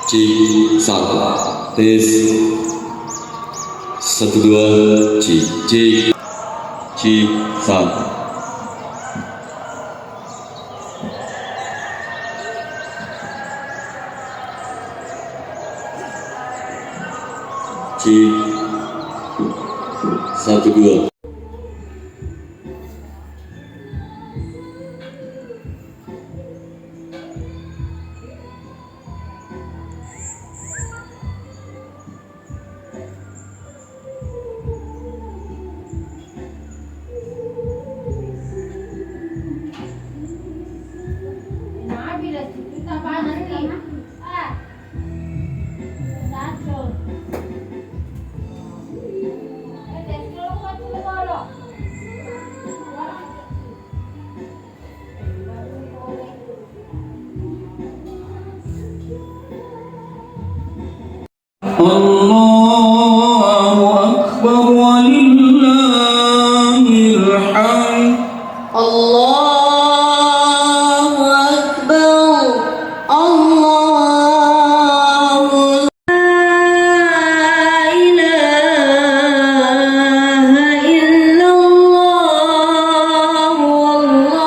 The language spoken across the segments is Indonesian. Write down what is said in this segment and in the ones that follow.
Cik, satu. Tes. 1, 2, cik. Cik. Cik, satu. Cik. 1, 2. الله أكبر ولله الحمد. الله أكبر. الله لا إله إلا الله. والله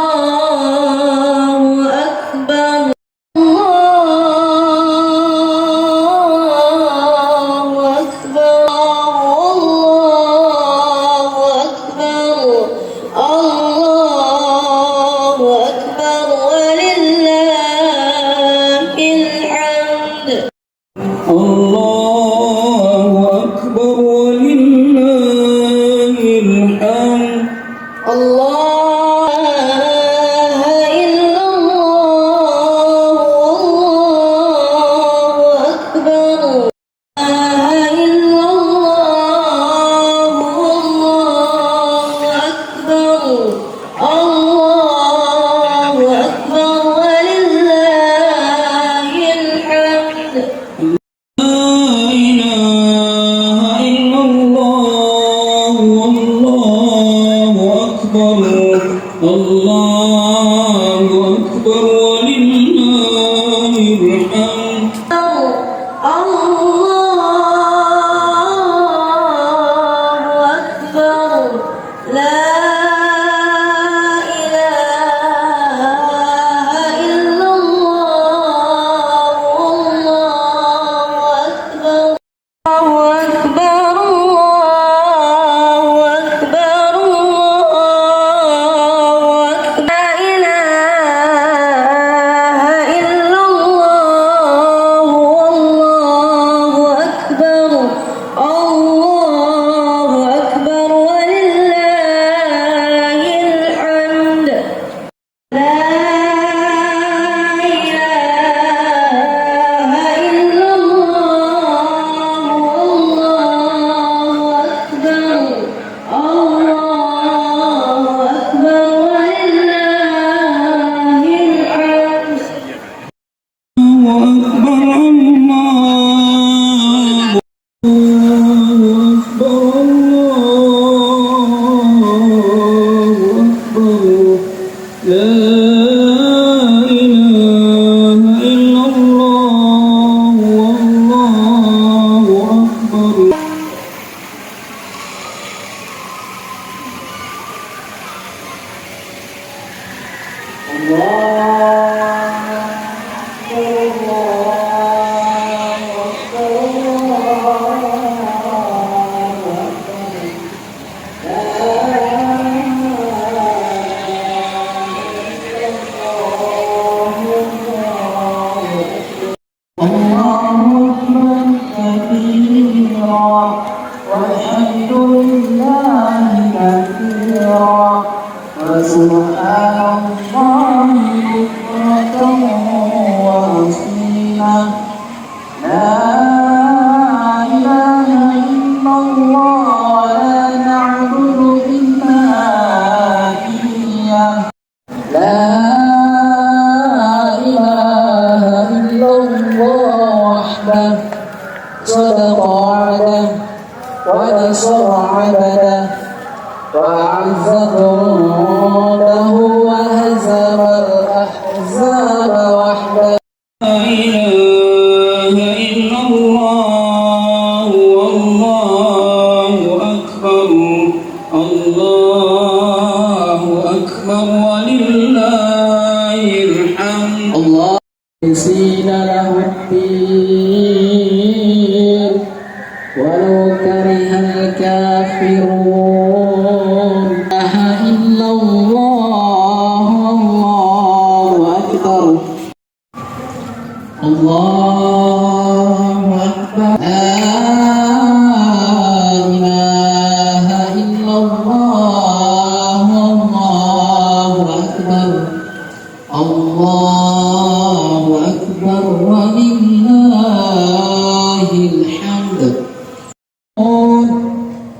أكبر. الله أكبر ولله الحمد. الله إلا الله. والله أكبر. لا إلا الله. والله أكبر. الله أكبر ولله الحمد. لا إله إلا الله. والله أكبر. الله أكبر ولله الحمد. الله أكبر. لا إله إلا الله. والله أكبر. الله أكبر. الله أكبر. الله أكبر. لا إله إلا الله. والله أكبر. الله أكبر ولله الحمد. لا إله إلا الله. والله أكبر. الله أكبر ولله الحمد. وأكبر الله أكبر. الله أكبر. لا إله إلا الله. والله أكبر. والحمد لله كثيرا وسبحان الله بكرة وأصيلا. لا إله إلا الله لا نعبد إلا إياه. لا إله إلا الله وحده صدق وعده ونصر عبده وأعز جنده وهزم الأحزاب وحده. لا إله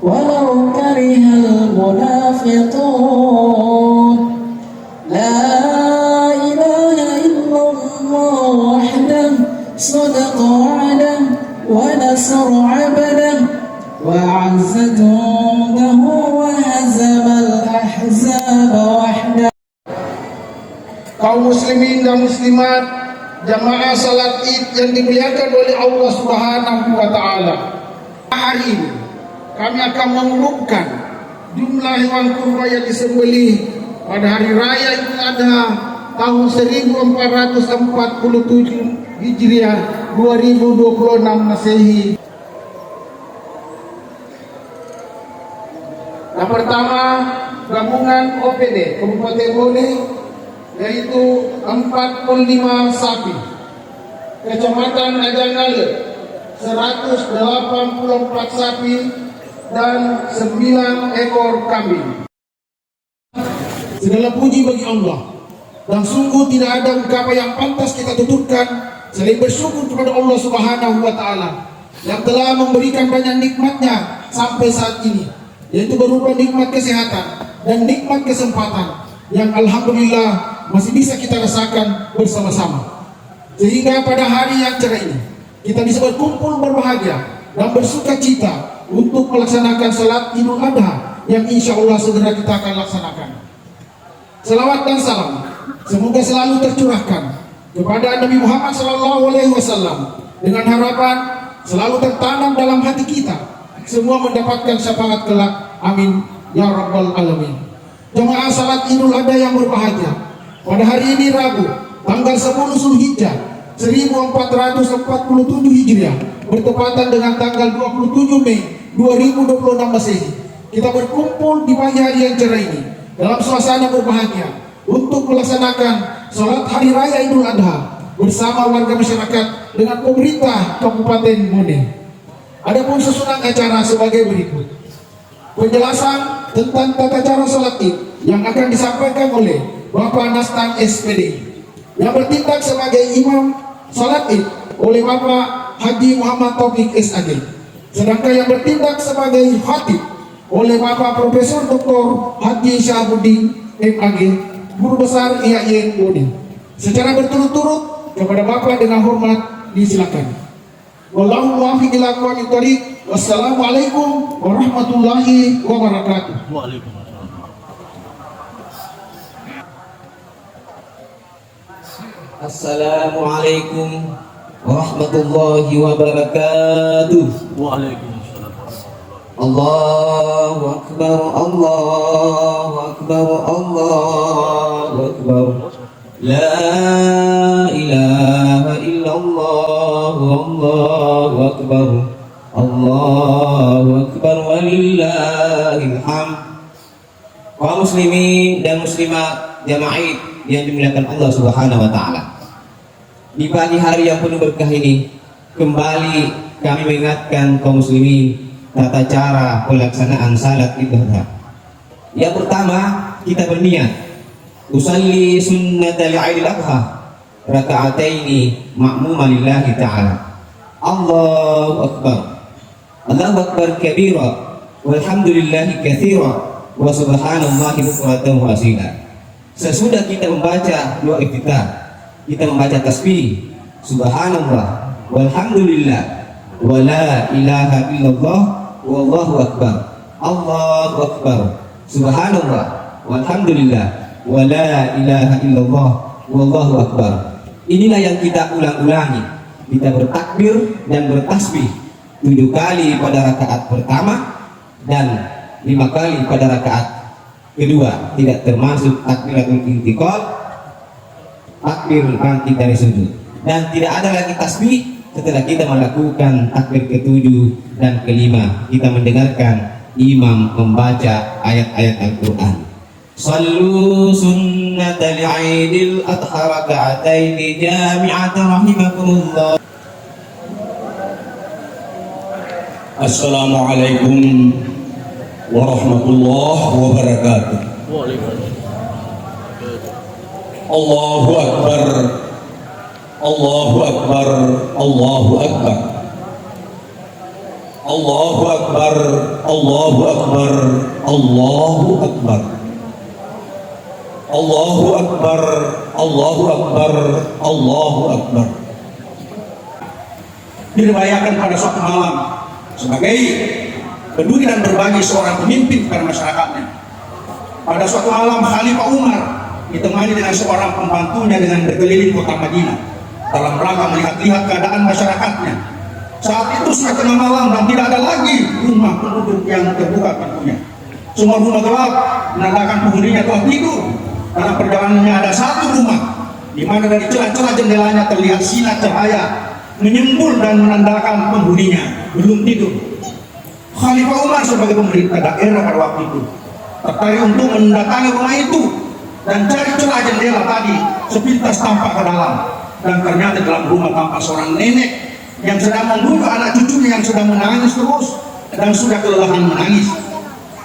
ولو كره المنافقون لا إله إلا الله وحده صدق وعده ونصر عبده وأعز جنده وهزم الأحزاب وحده. Kaum muslimin dan muslimat, jamaah salat Id yang dimuliakan oleh Allah Subhanahu wa taala. Hari ini kami akan mengumumkan jumlah hewan kurban yang disembelih pada hari raya Idul Adha tahun 1447 Hijriah 2026 Masehi. Yang pertama, gabungan OPD Kabupaten Bone, yaitu 45 sapi. Kecamatan Ajangale 184 sapi dan 9 ekor kambing. Segala puji bagi Allah, dan sungguh tidak ada ungkapan yang pantas kita tuturkan selain bersyukur kepada Allah Subhanahu wa taala yang telah memberikan banyak nikmatnya sampai saat ini, yaitu berupa nikmat kesehatan dan nikmat kesempatan yang alhamdulillah masih bisa kita rasakan bersama-sama. Sehingga pada hari yang cerah ini kita bisa berkumpul berbahagia dan bersuka cita untuk melaksanakan salat Idul Adha yang insya Allah segera kita akan laksanakan. Selawat dan salam semoga selalu tercurahkan kepada Nabi Muhammad SAW dengan harapan selalu tertanam dalam hati kita semua mendapatkan syafaat kelak. Amin ya rabbal alamin. Jemaah salat Idul Adha yang berbahagia, pada hari ini Rabu tanggal 10 Zulhijjah 1447 Hijriah bertepatan dengan tanggal 27 Mei 2026 Masehi, kita berkumpul di pagi hari yang cerah ini dalam suasana berbahagia untuk melaksanakan sholat hari raya Idul Adha bersama warga masyarakat dengan pemerintah Kabupaten Bone. Adapun susunan acara sebagai berikut: penjelasan tentang tata cara sholat Id yang akan disampaikan oleh Bapak Nastan SPD, yang bertindak sebagai imam sholat Id oleh Bapak Haji Muhammad Taufik SAG, sedangkan yang bertindak sebagai khatib oleh Bapak Profesor Dr. Haji Syahabuddin MAG, Guru Besar IAIN Bone. Secara berturut-turut kepada Bapak dengan hormat disilakan. Wallahu muwaffiq ila aqwamit thoriq. Wassalamualaikum warahmatullahi wabarakatuh. Waalaikumsalam. Assalamualaikum warahmatullahi wabarakatuh. Waalaikumsalam. Allahu akbar, Allahu akbar, Allahu akbar. La ilaha illallah, Allahu akbar, Allahu akbar, walillahil hamd. Kaum muslimin dan muslimat jamaah Id yang dimuliakan Allah Subhanahu wa taala. Di pagi hari yang penuh berkah ini, kembali kami mengingatkan kaum muslimin tata cara pelaksanaan salat Idul Adha. Yang pertama, kita berniat usalli sunnatal Idul Adha raka'ataini ma'muman lillahi ta'ala. Allahu akbar, Allahu akbar kabira, walhamdulillahi katsira, wa subhanallahi bukratan wa asila. Sesudah kita membaca doa iftitah, kita membaca tasbih subhanallah walhamdulillah wa la ilaha illallah wallahu akbar, Allahu akbar, subhanallah walhamdulillah wa la ilaha illallah wallahu akbar. Inilah yang kita ulang-ulangi. Kita bertakbir dan bertasbih 7 kali pada rakaat pertama dan 5 kali pada rakaat kedua, tidak termasuk takbiratul intiqal, takbir bangkit dari sujud, dan tidak ada lagi tasbih setelah kita melakukan takbir ke-7 dan ke-5. Kita mendengarkan imam membaca ayat-ayat Al-Quran. Sallu sunnatal Idil Adha raka'ataini jami'atan rahimakumullah. Assalamualaikum warahmatullahi wabarakatuh. Allahu akbar, Allahu akbar, Allahu akbar, Allahu Akbar, Allahu Akbar, Allahu Akbar, Allahu Akbar, Allahu Akbar, Allahu Akbar. Diriwayatkan pada suatu malam sebagai peduli dan berbagi seorang pemimpin kepada masyarakatnya. Pada suatu malam Khalifah Umar ditemani dengan seorang pembantunya dengan berkeliling kota Madinah dalam rangka melihat-lihat keadaan masyarakatnya. Saat itu sudah tengah malam dan tidak ada lagi rumah penduduk yang terbuka pintunya. Semua rumah gelap menandakan penghuninya telah tidur. Dalam perjalanannya ada satu rumah di mana dari celah-celah jendelanya terlihat sinar cahaya menyembul dan menandakan penghuninya belum tidur. Khalifah Umar sebagai pemerintah daerah pada waktu itu tertarik untuk mendatangi rumah itu dan cari celah jendela tadi sepintas tampak ke dalam, dan ternyata dalam rumah tampak seorang nenek yang sedang membunuh anak cucunya yang sedang menangis terus dan sudah kelelahan menangis.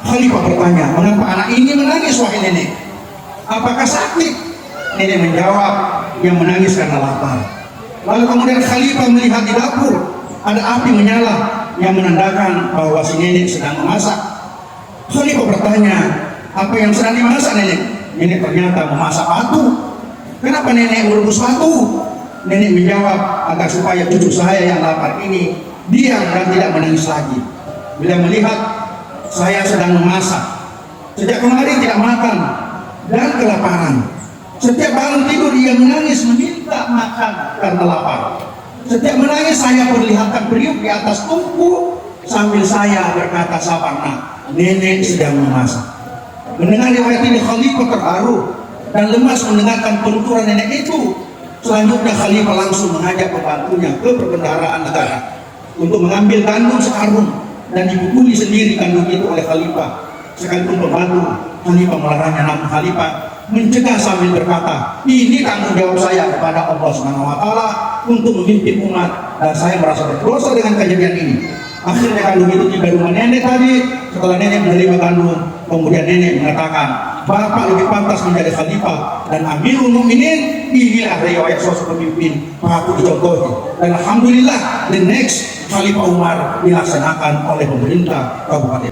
Khalifah bertanya, mengapa anak ini menangis wahai nenek? Apakah sakit? Nenek menjawab, yang menangis karena lapar. Lalu kemudian Khalifah melihat di dapur ada api menyala yang menandakan bahwa si nenek sedang memasak. Khalifah bertanya, apa yang sedang dimasak nenek? Nenek ternyata memasak batu. Kenapa nenek merebus batu? Nenek menjawab, agar supaya cucu saya yang lapar ini diam dan tidak menangis lagi. Bila melihat saya sedang memasak, sejak kemarin tidak makan dan kelaparan. Setiap bangun tidur ia menangis meminta makan karena lapar. Setiap menangis saya perlihatkan periuk di atas tungku sambil saya berkata sabar nak, nenek sedang memasak. Mendengar riwayat ini Khalifah terharu dan lemas mendengarkan penuturan nenek itu. Selanjutnya Khalifah langsung mengajak pembantunya ke perbendaharaan negara untuk mengambil gandum sekarung dan dipukuli sendiri gandum itu oleh Khalifah. Sekalipun pembantu Khalifah melarangnya, namun Khalifah mencegah sambil berkata, ini tanggung jawab saya kepada Allah Subhanahu wa Ta'ala untuk memimpin umat dan saya merasa berdosa dengan kejadian ini. Akhirnya gandum itu tiba di rumah nenek tadi. Setelah nenek menerima gandum, kemudian nenek mengatakan, Bapak lebih pantas menjadi khalifah dan Amirul Mukminin. Inilah riwayat sosok pemimpin patut dicontohi. Dan alhamdulillah, the next Khalifah Umar dilaksanakan oleh pemerintah Kabupaten.